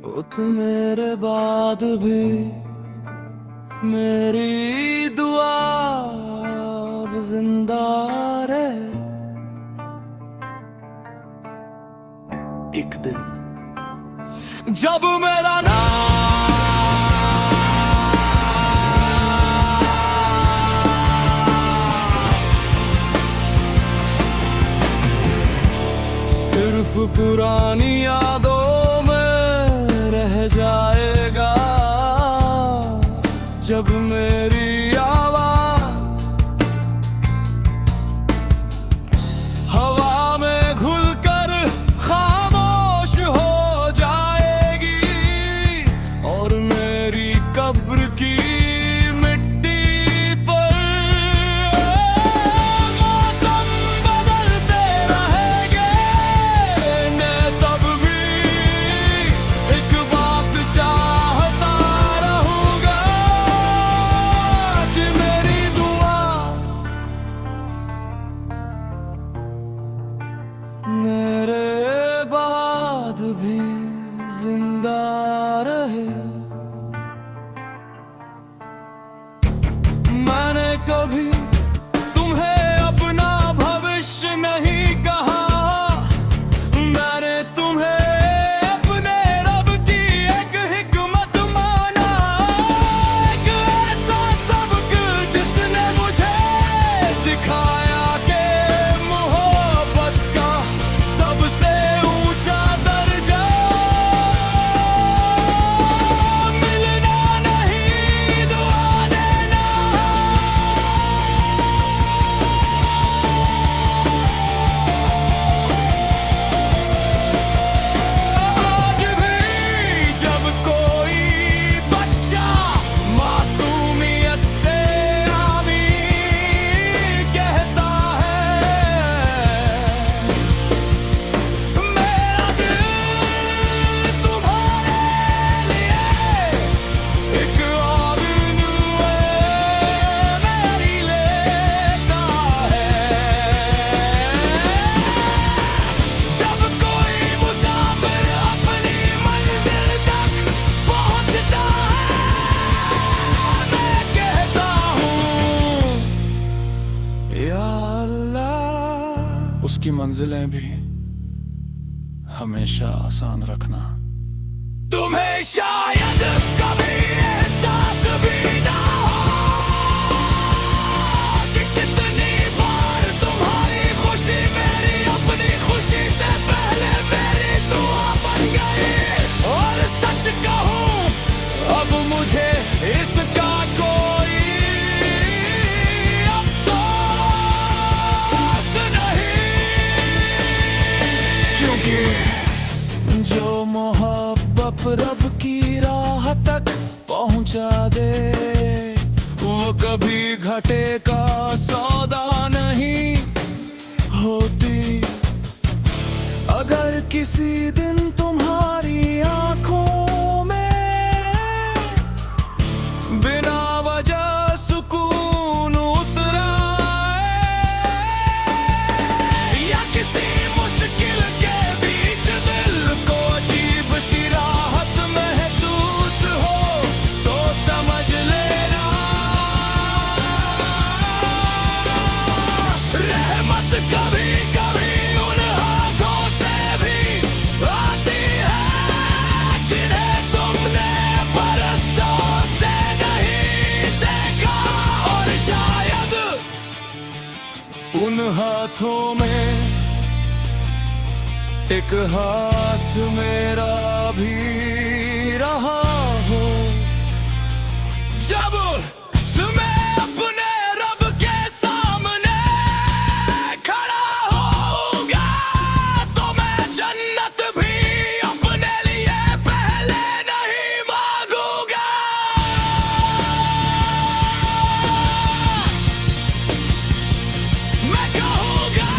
वो तो मेरे बाद भी मेरी दुआ अब जिंदा रहे। एक दिन जब मेरा नाम सिर्फ पुरानी यादों में रह जाएगा, जब मेरी आवाज हवा में घुलकर खामोश हो जाएगी और मेरी कब्र की मिट्टी पर मौसम बदलते रहेंगे। मैं तब भी एक बात चाहता रहूंगा कि मेरी दुआ मेरे बाद भी जिंदा रहे। मैंने कभी तुम्हें अपना भविष्य नहीं कहा, मैंने तुम्हें अपने रब की एक हिकमत माना। एक ऐसा सबक जिसने मुझे सिखाया कि मोहब्बत का सबसे ऊंचा दर्जा मिलना नहीं, दुआ देना। आज भी जब कोई बच्चा मासूमियत से आमीन कहता है, मेरा दिल तुम्हारे लिए एक और नुए मेरी लेता है। जब कोई मुसाफिर अपनी मंजिल तक पहुंचता है, मैं कहता हूँ या अल्लाह उसकी मंजिलें भी हमेशा आसान रखना। तुम्हें शायद कभी एहसास भी ना हो कि कितनी बार तुम्हारी खुशी मेरी अपनी खुशी से पहले मेरी दुआ बन गई। और सच कहूं अब मुझे इसका कोई अफसोस नहीं, क्योंकि जो मोहब्बत रब की राह तक पहुंचा दे वो कभी घटे का सौदा नहीं होती। अगर किसी दिन तुम्हारी आंखों में बिना वजह सुकून उतर आए या किसी मुश्किल के बीच दिल को अजीब सी राहत महसूस हो, तो समझ लेना रहमत कभी कभी उन हाथों से भी आती है जिन्हें तुमने बरसों से नहीं देखा। और शायद उन हाथों में एक हाथ मेरा भी रहा हो, जब तुम्हें अपने रब के सामने खड़ा होऊंगा तो मैं जन्नत भी अपने लिए पहले नहीं मांगूंगा। मैं कहूंगा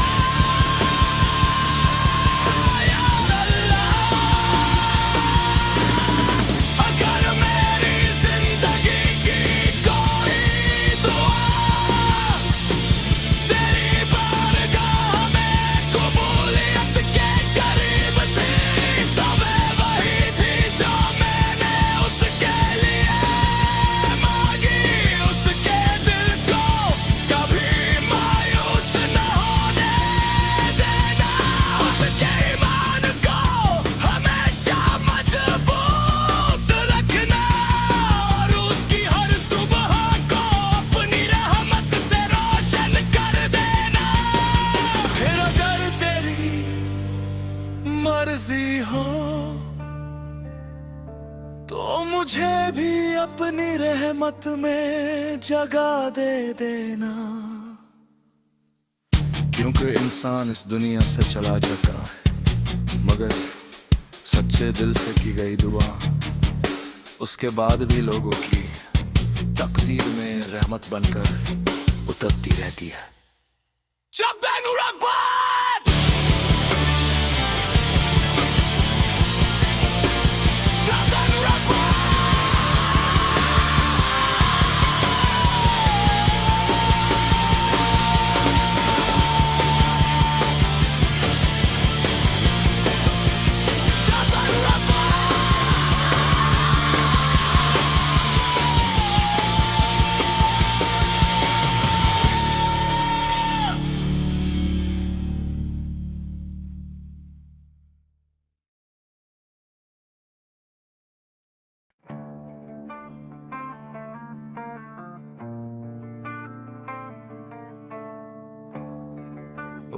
या अल्लाह हो तो मुझे भी अपनी रहमत में जगह दे देना, क्योंकि इंसान इस दुनिया से चला जाता है मगर सच्चे दिल से की गई दुआ उसके बाद भी लोगों की तकदीर में रहमत बनकर उतरती रहती है।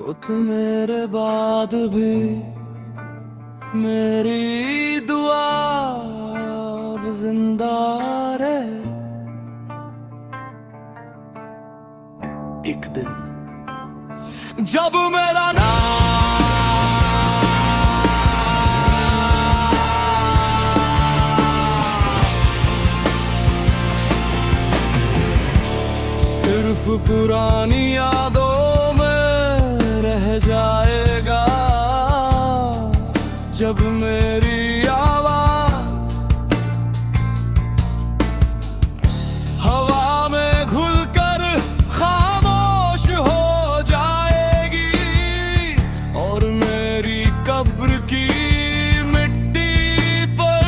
उठ मेरे बाद भी मेरी दुआ अब जिंदा रहे। एक दिन जब मेरा सिर्फ पुरानी यादों जाएगा, जब मेरी आवाज हवा में घुलकर खामोश हो जाएगी और मेरी कब्र की मिट्टी पर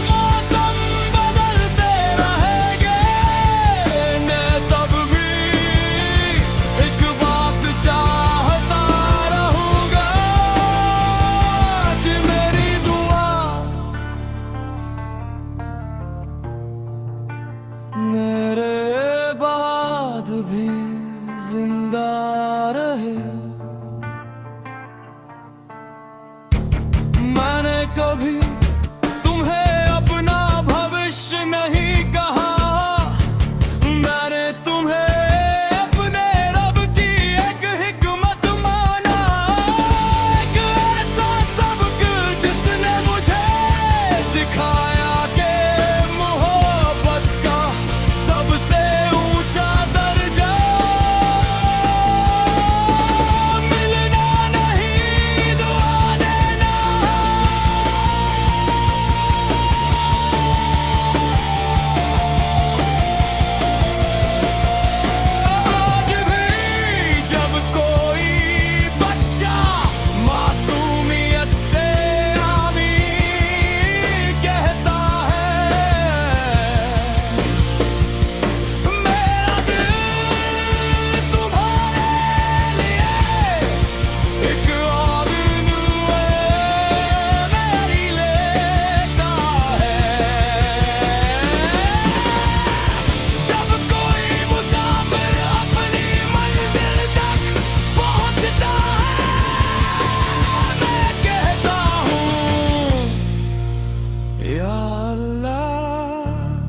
मौसम बदलते रहेंगे, मैं तब भी एक चाहता रहूंगा कि मेरी दुआ मेरे बाद भी जिंदा रहे। मैंने कभी तुम्हें अपना भविष्य नहीं कहा, मैंने तुम्हें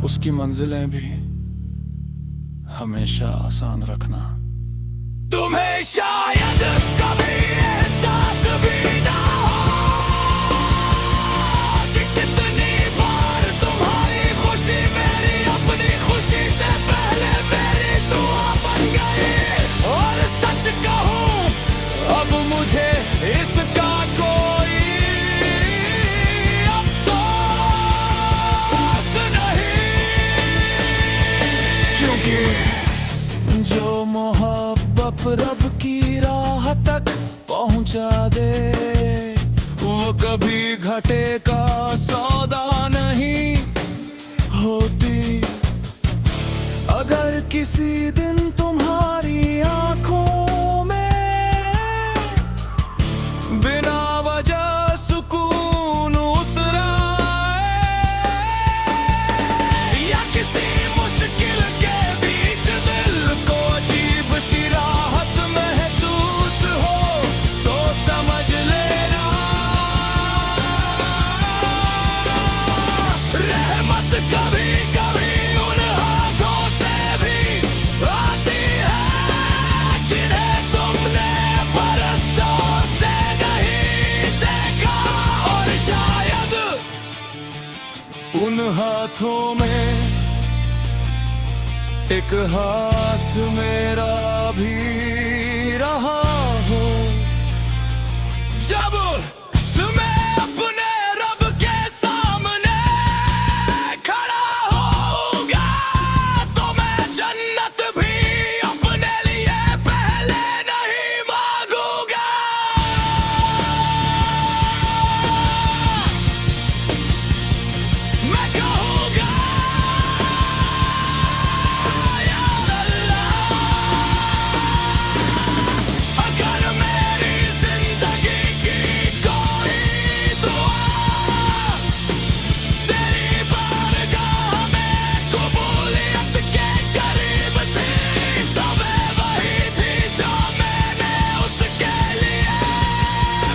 उसकी मंजिलें भी हमेशा आसान रखना। तुम्हें शायद कभी एहसास भी ना हो कि कितनी बार तुम्हारी खुशी मेरी अपनी खुशी से पहले मेरी दुआ बन गई। और सच कहूं अब मुझे इसका कोई जो मोहब्बत रब की राह तक पहुंचा दे वो कभी घटे का सौदा नहीं होती। अगर किसी दिन तुम्हारी आंखों में बिना वजह सुकून उतरा या किसी मुश्किल के बीच दिल को अजीब सी राहत महसूस हो तो समझ लेना हाथ मेरा भी रहा हो, जब तुम्हें अपने रब के सामने खड़ा होगा, तो मैं जन्नत भी अपने लिए पहले नहीं मांगूंगा। मैं कहूँगा या अल्लाह, अगर मेरी जिंदगी की कोई दुआ तेरी बारगाह में कबूलियत के करीब थी, तो मैं वही थी जो मैंने उसके लिए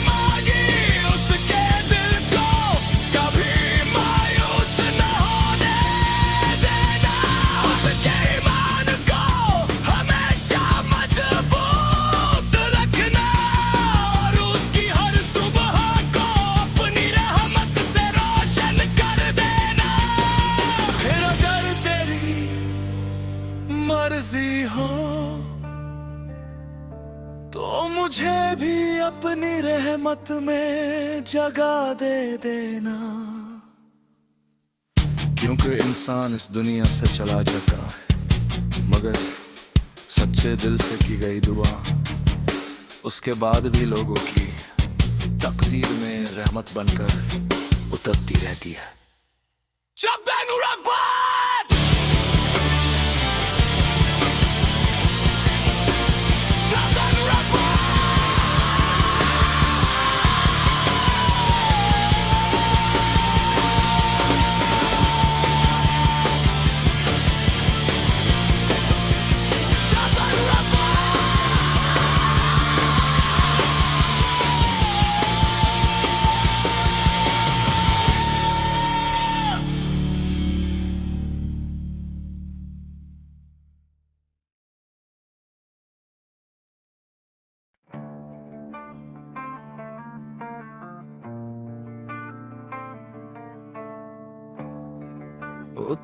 मांगी। उसके दिल को कभी मायूस न होने देना, उसके ईमान को हमेशा मजबूत रखना, और उसकी हर सुबह को अपनी रहमत से रोशन कर देना। फिर अगर तेरी मर्जी हो तो मुझे भी अपनी रहमत में जगह दे देना, क्योंकि इंसान इस दुनिया से चला चुका है, मगर सच्चे दिल से की गई दुआ उसके बाद भी लोगों की तकदीर में रहमत बनकर उतरती रहती है।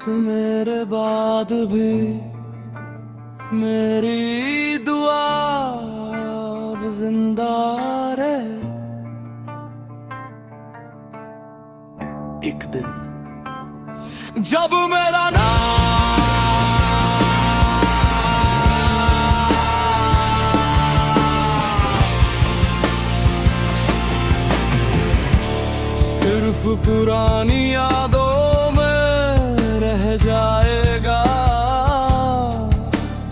तो मेरे बाद भी मेरी दुआ अब जिंदा रहे। एक दिन जब मेरा सिर्फ पुरानी यादों जाएगा,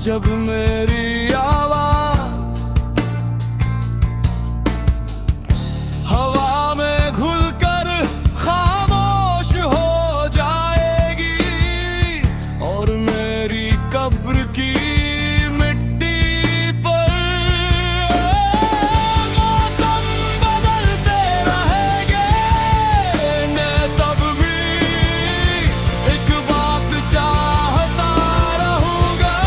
जब मेरी आवाज हवा में घुलकर खामोश हो जाएगी, और मेरी कब्र की मिट्टी पर मौसम बदलते रहेंगे, मैं तब भी एक बात चाहता रहूंगा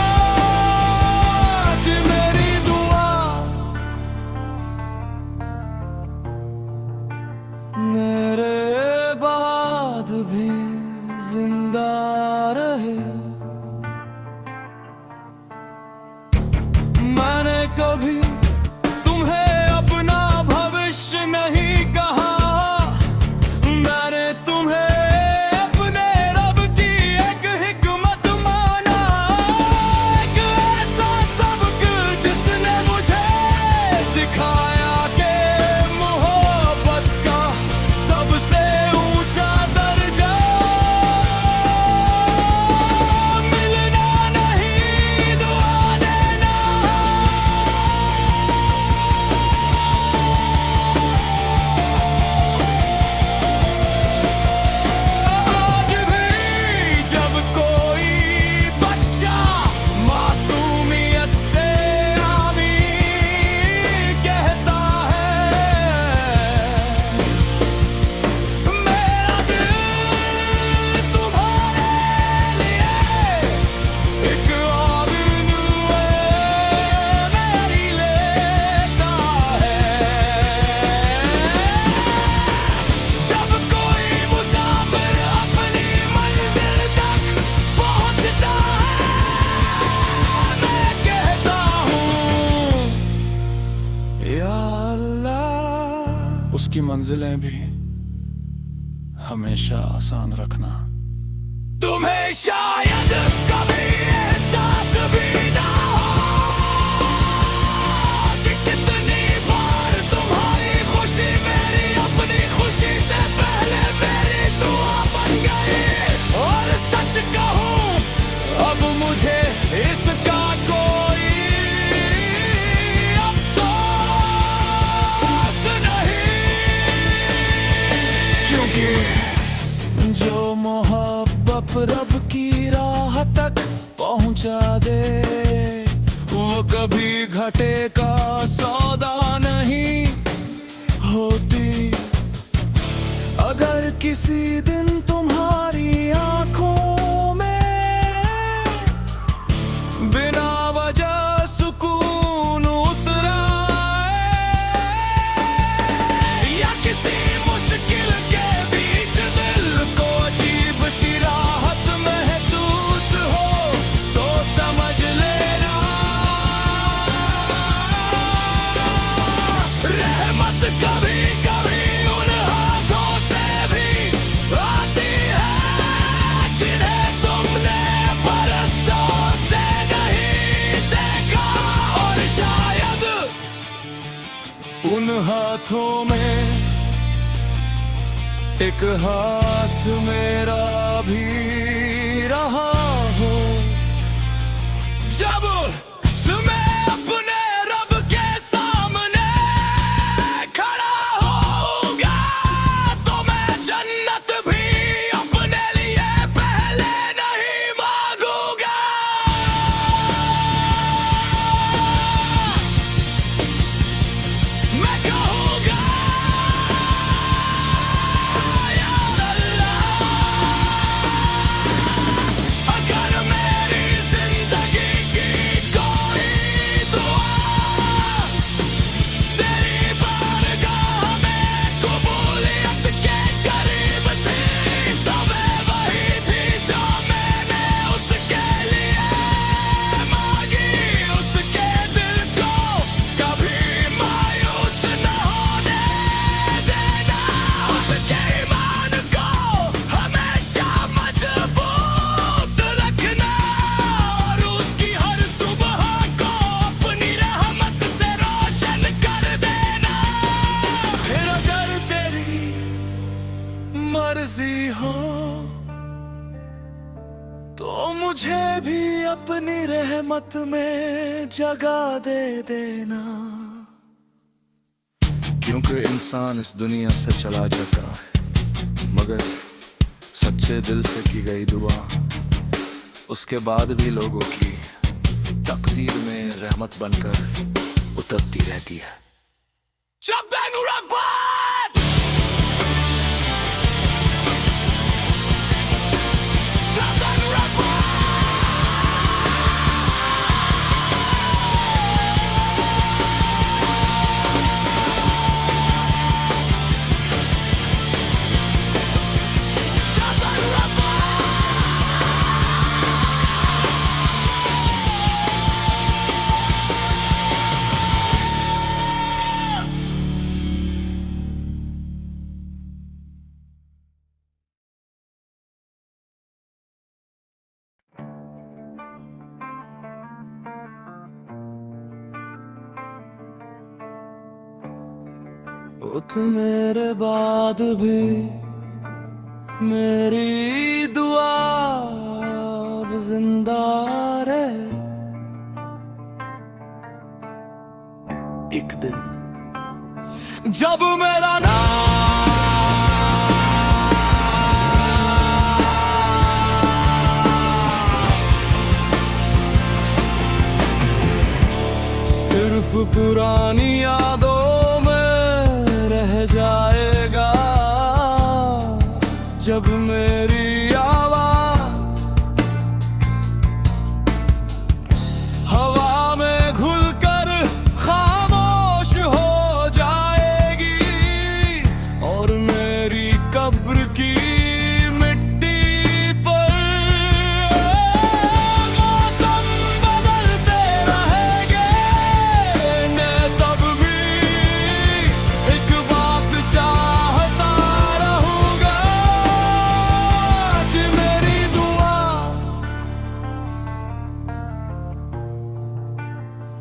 की मंजिलें भी हमेशा आसान रखना। तुम्हें शायद कभी एहसास भी ना हो कि कितनी बार तुम्हारी खुशी मेरी अपनी खुशी से पहले मेरी दुआ बन गई। और सच कहूं अब मुझे इसका कोई अफसोस नहीं, क्योंकि जो मोहब्बत रब की राह तक पहुंचा दे वो कभी घटे का सौदा नहीं होती। अगर किसी दिन तुम्हारी आंखों में बिना वजह सुकून उतर आए या किसी मुश्किल के बीच दिल को अजीब सी राहत महसूस हो तो समझ लेना रहमत कभी कभी उन हाथों से भी आती है जिन्हें तुमने बरसों से नहीं देखा। और शायद उन हाथों में एक हाथ मेरा भी रहा हो। जब मैं अपने रब के सामने खड़ा होऊंगा तो मैं जन्नत भी अपने लिए पहले नहीं मांगूंगा। मैं कहूंगा या अल्लाह, अगर मेरी जिंदगी की कोई दुआ तेरी बारगाह में कबूलियत के करीब थी तो मैं वही थी जो मैंने उसके लिए मांगी। उसके दिल को कभी मायूस न होने देना, उसके ईमान को हमेशा मजबूत रखना और उसकी हर सुबह को अपनी रहमत से रोशन कर देना। फिर अगर तेरी मर्जी हो तो मुझे भी अपनी रहमत में जगह दे देना। क्योंकि इंसान इस दुनिया से चला जाता है मगर सच्चे दिल से की गई दुआ उसके बाद भी लोगों की तकदीर में रहमत बनकर उतरती रहती है। शब्द नुराबाद शब्द नुराबाद शब्द नुराबाद। उत मेरे बाद भी मेरी दुआ अब जिंदा रहे। एक दिन जब मेरा सिर्फ पुरानी यादों में रह जाएगा। जब मेरी आवाज हवा में घुलकर खामोश हो जाएगी और मेरी कब्र की मिट्टी पर मौसम बदलते रहेंगे। मैं तब भी एक बात चाह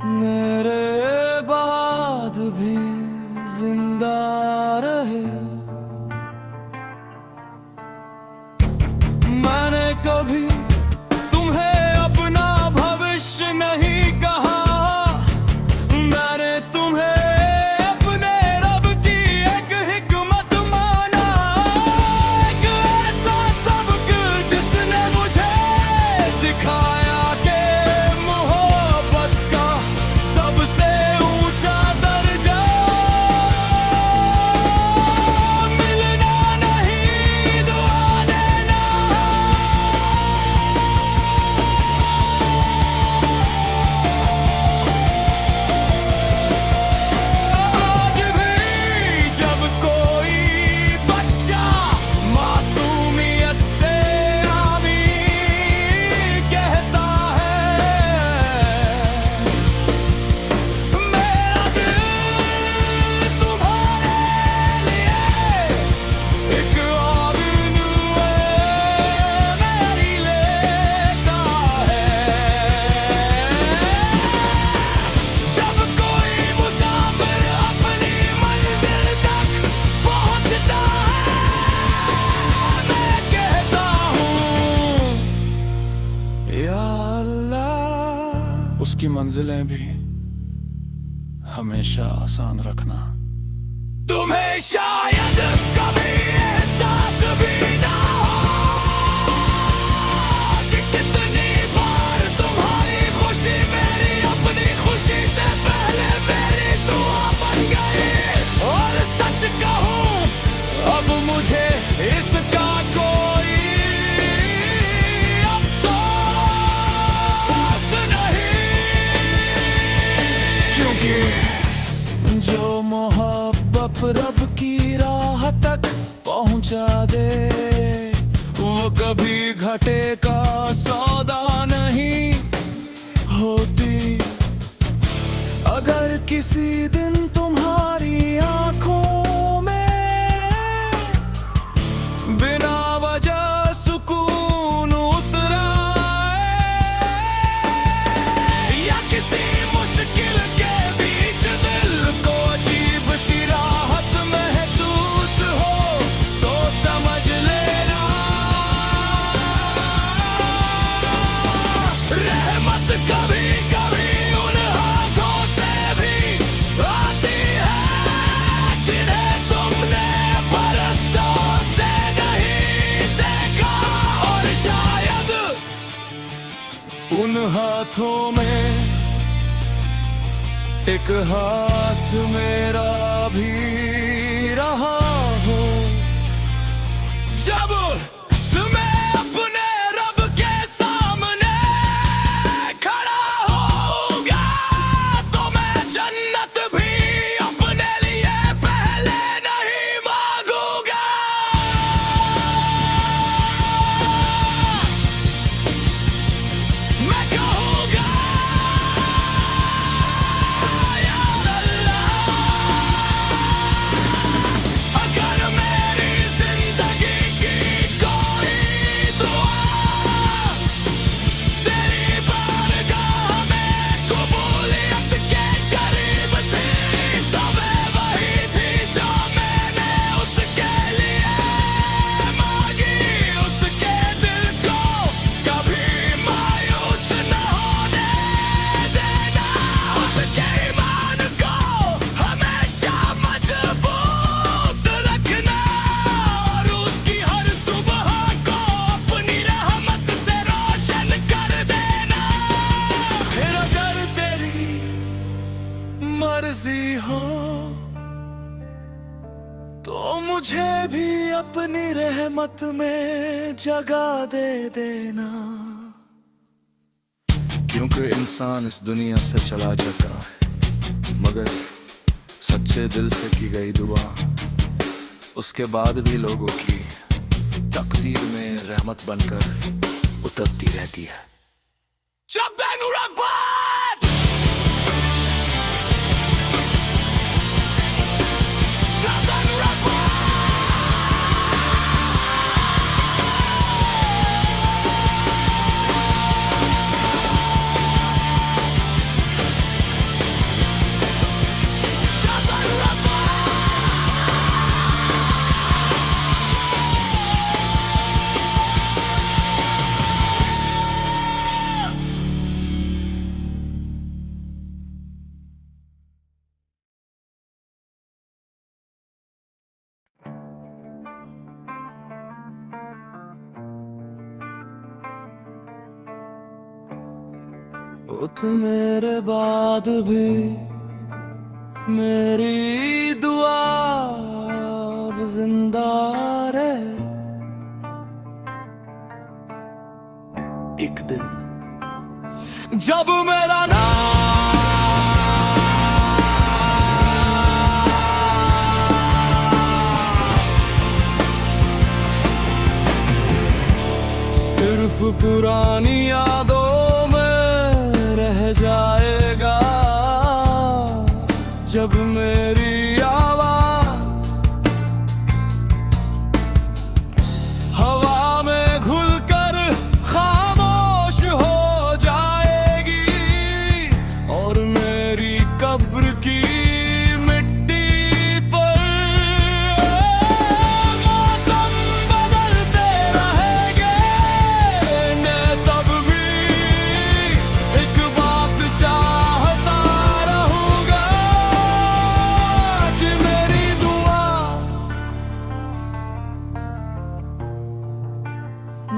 मेरे बाद भी जिंदा रहे। मैंने कभी तुम्हें अपना भविष्य नहीं कहा, मैंने तुम्हें अपने रब की एक हिकमत माना। एक ऐसा सबक जिसने मुझे सिखाया कि मोहब्बत का सबसे ऊंचा दर्जा मिलना नहीं, दुआ देना। आज भी जब कोई बच्चा मासूमियत से आमीन कहता है, मेरा दिल तुम्हारे लिए एक आमीन मेरी लेता है। जब कोई मुसाफिर अपनी मंजिल तक पहुंचता है, मैं कहता हूँ, या अल्लाह उसकी मंजिलें भी हमेशा आसान रखना। तुम्हें शायद कभी एहसास भी ना हो कि कितनी बार तुम्हारी खुशी मेरी अपनी खुशी से पहले मेरी दुआ बन गई। और सच कहूं अब मुझे इसका कोई अफसोस नहीं, क्योंकि जो मोहब्बत रब की राह तक पहुंचा दे वो कभी घटे का सौदा नहीं होती। अगर किसी दिन तुम्हारी आंखों में बिना वजह सुकून उतर आए, या किसी मुश्किल के बीच दिल को अजीब सी राहत महसूस हो, तो समझ लेना रहमत कभी कभी उन हाथों से भी आती है जिन्हें तुमने बरसों से नहीं देखा। और शायद उन हाथों में एक हाथ मेरा भी रहा हो। जब मैं अपने रब के सामने खड़ा होऊंगा, तो मैं जन्नत भी अपने लिए पहले नहीं मांगूंगा। मैं कहूंगा, या अल्लाह, अगर मेरी जिंदगी की कोई दुआ तेरी बारगाह में कबूलियत के करीब थी, तो मैं वही थी जो मैंने उसके लिए मांगी। उसके दिल को कभी मायूस न होने देना, उसके ईमान को हमेशा मजबूत रखना, और उसकी हर सुबह को अपनी रहमत से रोशन कर देना। फिर अगर तेरी मर्जी हो तो मुझे भी अपनी रहमत में जगह दे देना, क्योंकि इंसान इस दुनिया से चला जाता है, मगर सच्चे दिल से की गई दुआ उसके बाद भी लोगों की तकदीर में रहमत बनकर उतरती रहती है। उठ मेरे बाद भी मेरी दुआ अब जिंदा रहे। एक दिन जब मेरा सिर्फ पुरानी यादों में रह जाएगा, जब मेरी आवाज हवा में घुलकर खामोश हो जाएगी, और मेरी कब्र की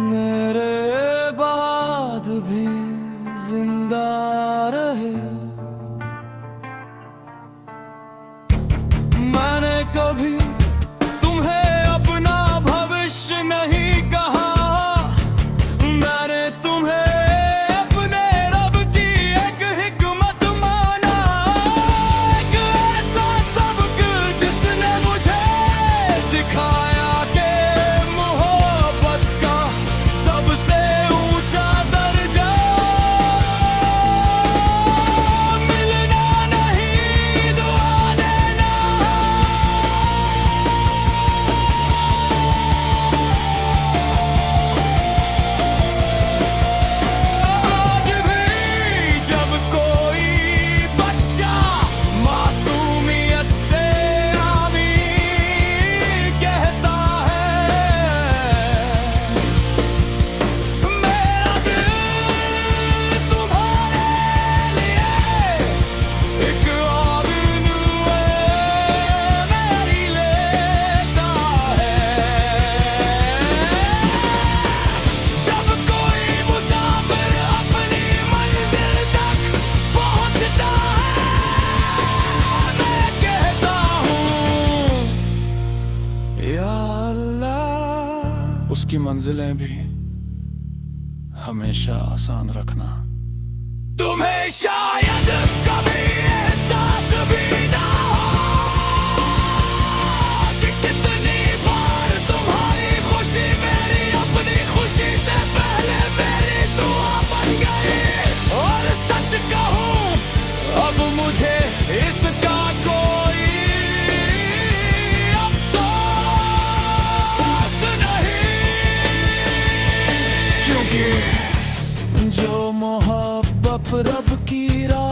मेरे बाद भी जिंदा रहे। मैंने कभी तुम्हें अपना भविष्य नहीं कहा, मैंने तुम्हें अपने रब की एक हिकमत माना, एक ऐसा सबक जिसने मुझे सिखाया कि मोहब्बत का सबसे ऊंचा दर्जा मिलना नहीं, दुआ देना। आज भी जब कोई बच्चा मासूमियत से आमीन कहता है, मेरा दिल तुम्हारे लिए एक और नुए मेरी लेता है। जब कोई मुसाफिर अपनी मंजिल तक पहुंचता है, मैं कहता हूँ या अल्लाह, उसकी मंजिलें भी हमेशा आसान रखना। तुम्हें शायद कभी एहसास भी ना हो कि कितनी बार तुम्हारी खुशी मेरी अपनी खुशी से पहले मेरी दुआ बन गई। और सच कहूं अब मुझे इसका कोई अफसोस नहीं, क्योंकि जो मोहब्बत रब की राह